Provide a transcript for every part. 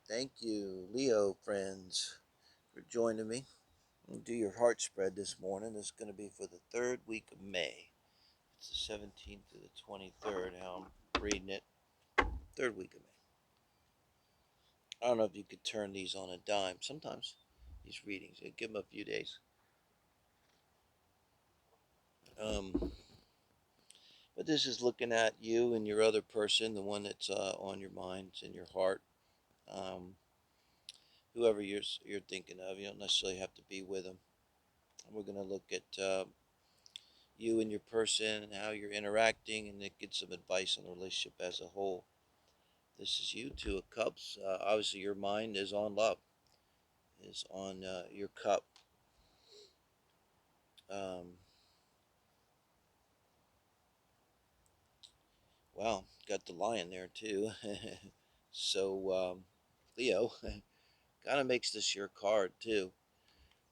Thank you, Leo friends, for joining me. We'll do your heart spread this morning. This is going to be for the third week of May. It's the 17th to the 23rd, how I'm reading it. Third week of May. I don't know if you could turn these on a dime. Sometimes these readings, give them a few days. Um, but this is looking at you and your other person, the one that's on your mind, in your heart. Um, Whoever you're thinking of, you don't necessarily have to be with them. We're going to look at you and your person and how you're interacting, and it gets some advice on the relationship as a whole. This is you, Two of Cups. Obviously, your mind is on love, is on your cup. Um, wow, got the lion there too. So, Leo kind of makes this your card too.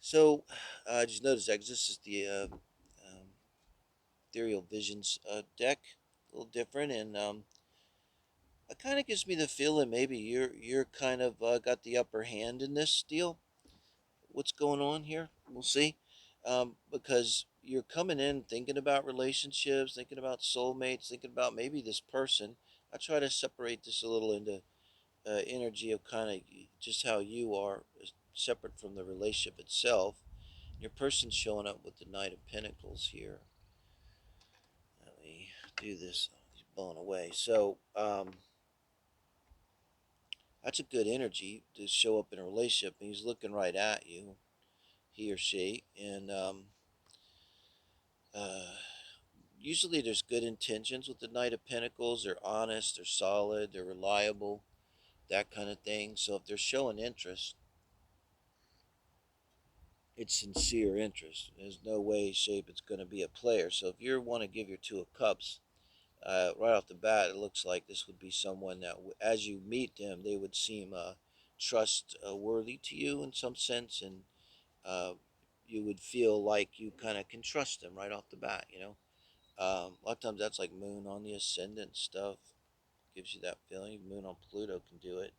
So, just notice that 'cause this is the Ethereal Visions deck, a little different, and it kind of gives me the feeling maybe you're kind of got the upper hand in this deal. What's going on here? We'll see. Because you're coming in thinking about relationships, thinking about soulmates, thinking about maybe this person. I try to separate this a little into energy of kind of just how you are separate from the relationship itself. Your person's showing up with the Knight of Pentacles here. Let me do this. He's blown away. So, that's a good energy to show up in a relationship. And he's looking right at you, he or she. And uh, usually there's good intentions with the Knight of Pentacles. They're honest, they're solid, they're reliable, that kind of thing. So if they're showing interest, it's sincere interest. There's no way, shape it's going to be a player. So if you want to give your Two of Cups, right off the bat, it looks like this would be someone that, as you meet them, they would seem trust worthy to you in some sense, and uh, you would feel like you kind of can trust them right off the bat. A lot of times that's like Moon on the ascendant stuff. Gives you that feeling. Moon on Pluto can do it.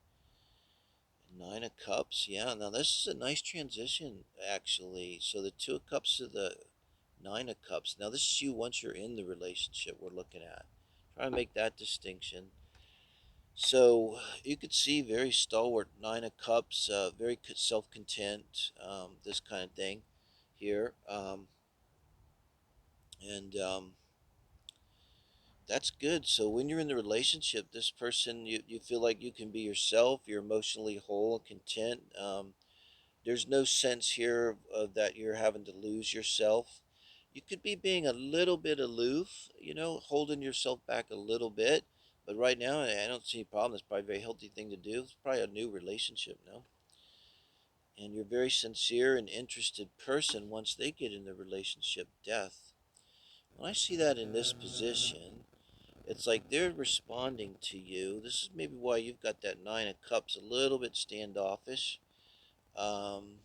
Nine of Cups, yeah. Now this is a nice transition, actually. So the Two of Cups to the Nine of Cups. Now this is you once you're in the relationship. We're looking at. Try to make that distinction. So you could see very stalwart Nine of Cups, very self-content, this kind of thing here, and that's good. So when you're in the relationship, this person, you feel like you can be yourself. You're emotionally whole and content. There's no sense here of that you're having to lose yourself. You could be being a little bit aloof, holding yourself back a little bit. But right now, I don't see any problem. It's probably a very healthy thing to do. It's probably a new relationship, no? And you're a very sincere and interested person once they get in the relationship death. When I see that in this position, it's like they're responding to you. This is maybe why you've got that Nine of Cups, a little bit standoffish. Um,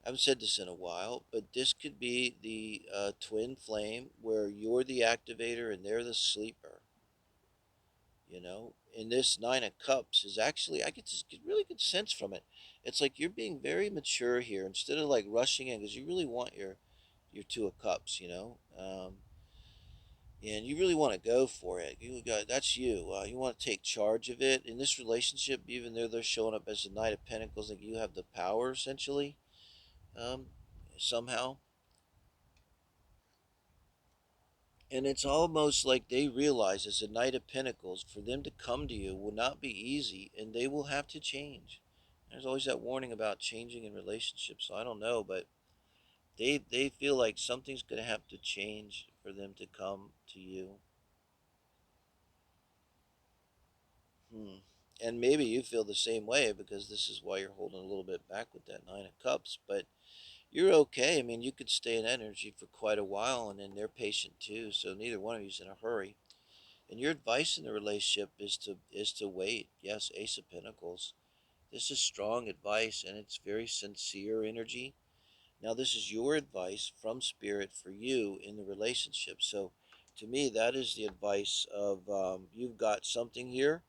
I haven't said this in a while, but this could be the twin flame where you're the activator and they're the sleeper. And this Nine of Cups is actually, I get this really good sense from it. It's like you're being very mature here instead of like rushing in, because you really want your Two of Cups, and you really want to go for it. That's you. You want to take charge of it in this relationship, even though they're showing up as the Knight of Pentacles, like you have the power essentially, um, somehow. And it's almost like they realize, as a Knight of Pentacles, for them to come to you will not be easy, and they will have to change. There's always that warning about changing in relationships, so I don't know, but they feel like something's going to have to change for them to come to you. Hmm. And maybe you feel the same way, because this is why you're holding a little bit back with that Nine of Cups, but you're okay. I mean, you could stay in energy for quite a while, and then they're patient too, so neither one of you's in a hurry. And your advice in the relationship is to wait. Yes, Ace of Pentacles. This is strong advice, and it's very sincere energy. Now, this is your advice from Spirit for you in the relationship. So, to me, that is the advice of, you've got something here,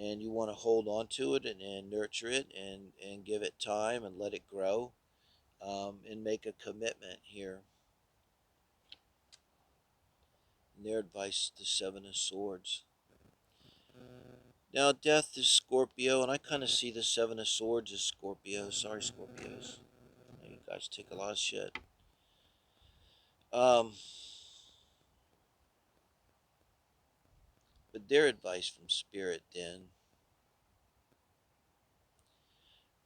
and you want to hold on to it and nurture it and give it time and let it grow, and make a commitment here. And their advice, the Seven of Swords. Now, death is Scorpio, and I kind of see the Seven of Swords as Scorpio. Sorry, Scorpios. You guys take a lot of shit. Um, but their advice from Spirit, then,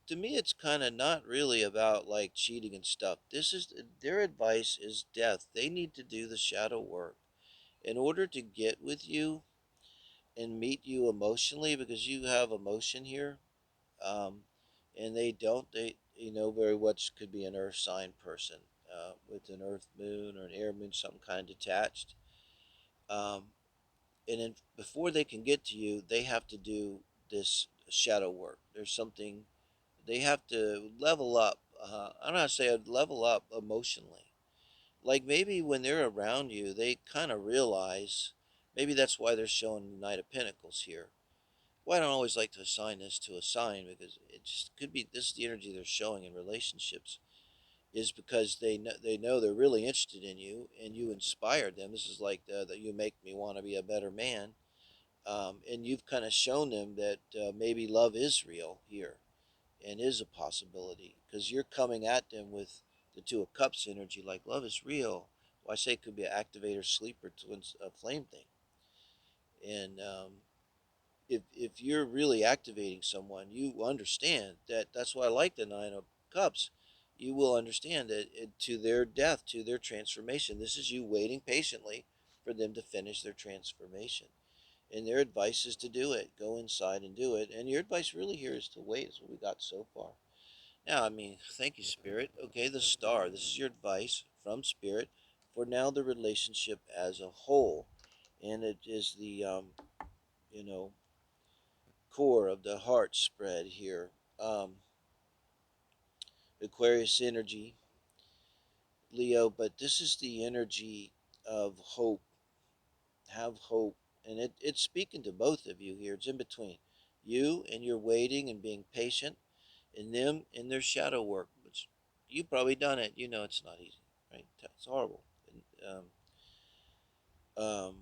to me, it's kind of not really about like cheating and stuff. This is their advice is death. They need to do the shadow work in order to get with you and meet you emotionally, because you have emotion here, um, and they don't. They very much could be an Earth sign person, with an Earth moon or an air moon, something kind of detached. Um, and then before they can get to you, they have to do this shadow work. There's something they have to level up. I don't know how to say it, level up emotionally. Like maybe when they're around you, they kind of realize. Maybe that's why they're showing the Knight of Pentacles here. Well, I don't always like to assign this to a sign, because it just could be this is the energy they're showing in relationships, is because they know they're really interested in you and you inspired them. This is like the you make me want to be a better man, and you've kind of shown them that maybe love is real here and is a possibility, because you're coming at them with the Two of Cups energy, like love is real. Well, I say it could be an activator, sleeper, twins, flame thing, and if you're really activating someone, you understand that. That's why I like the Nine of Cups. You will understand that to their death, to their transformation, this is you waiting patiently for them to finish their transformation. And their advice is to do it. Go inside and do it. And your advice really here is to wait, is what we got so far. Now, I mean, thank you, Spirit. Okay, the star. This is your advice from Spirit for now the relationship as a whole. And it is the, you know, core of the heart spread here. Aquarius energy, Leo, but this is the energy of hope. Have hope. And it's speaking to both of you here. It's in between you and your waiting and being patient, and them in their shadow work, which you've probably done it. You know it's not easy, right? It's horrible. And,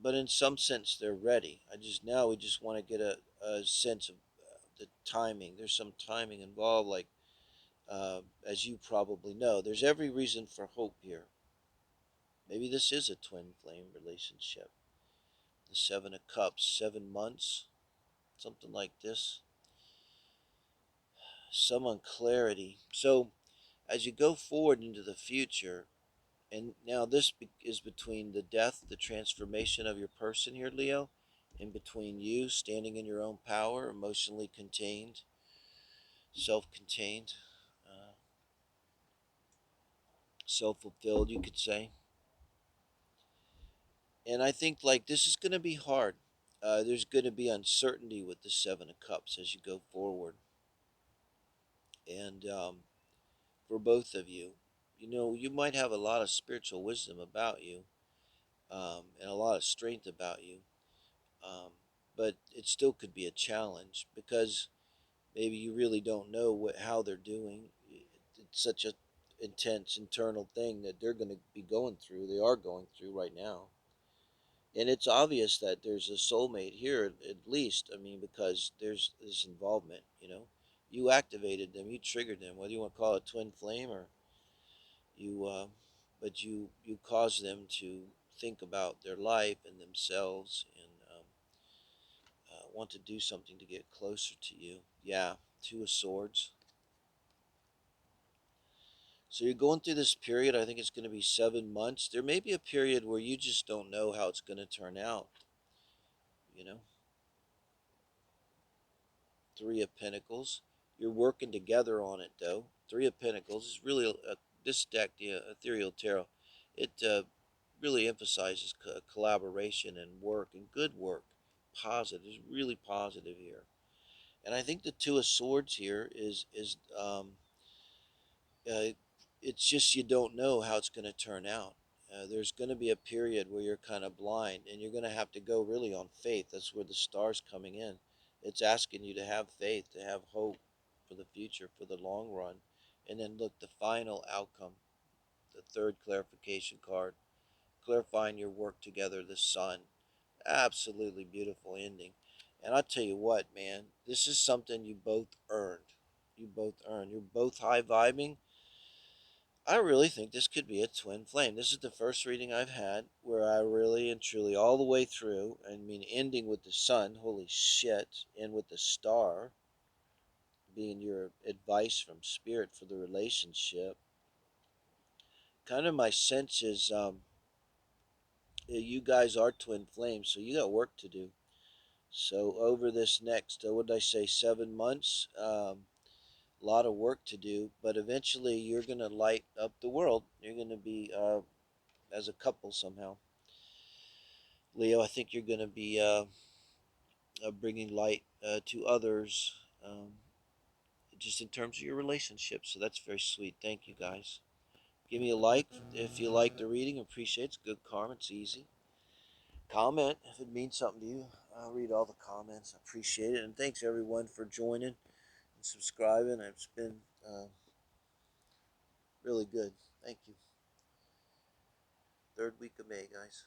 but in some sense, they're ready. We just want to get a sense of the timing. There's some timing involved, like, as you probably know, there's every reason for hope here. Maybe this is a twin flame relationship. The Seven of Cups, 7 months, something like this. Some unclarity. So, as you go forward into the future, and now this is between the death, the transformation of your person here, Leo, and between you standing in your own power, emotionally contained, self contained, self fulfilled, you could say. And I think like this is going to be hard. There's going to be uncertainty with the Seven of Cups as you go forward, and for both of you, you might have a lot of spiritual wisdom about you, and a lot of strength about you, um, but it still could be a challenge because maybe you really don't know how they're doing. It's such a intense internal thing that they're going to be going through. They are going through right now. And it's obvious that there's a soulmate here, at least. I mean, because there's this involvement. You activated them, you triggered them, whether you want to call it twin flame or you, but you caused them to think about their life and themselves, and want to do something to get closer to you. Yeah, Two of Swords. So you're going through this period. I think it's going to be 7 months. There may be a period where you just don't know how it's going to turn out. You know. Three of Pentacles. You're working together on it, though. Three of Pentacles is really this deck, the Ethereal Tarot. It really emphasizes collaboration and work and good work. Positive, it's really positive here. And I think the Two of Swords here is uh, it's just you don't know how it's going to turn out. there's going to be a period where you're kind of blind, and you're going to have to go really on faith. That's where the star's coming in. It's asking you to have faith, to have hope for the future, for the long run. And then look, the final outcome, the third clarification card, clarifying your work together, the sun. Absolutely beautiful ending. And I'll tell you what, man, this is something you both earned. You both earned. You're both high vibing. I really think this could be a twin flame. This is the first reading I've had where I really and truly, all the way through, I mean, ending with the sun, holy shit, and with the star being your advice from spirit for the relationship. Kind of my sense is you guys are twin flames, so you got work to do. So over this next, what did I say, 7 months? A lot of work to do, but eventually you're going to light up the world. You're going to be, as a couple somehow. Leo, I think you're going to be bringing light to others, just in terms of your relationship. So that's very sweet. Thank you, guys. Give me a like if you like the reading. Appreciate it. It's good karma. It's easy. Comment if it means something to you. I'll read all the comments. I appreciate it. And thanks, everyone, for joining and subscribing. It's been really good. Thank you. Third week of May, guys.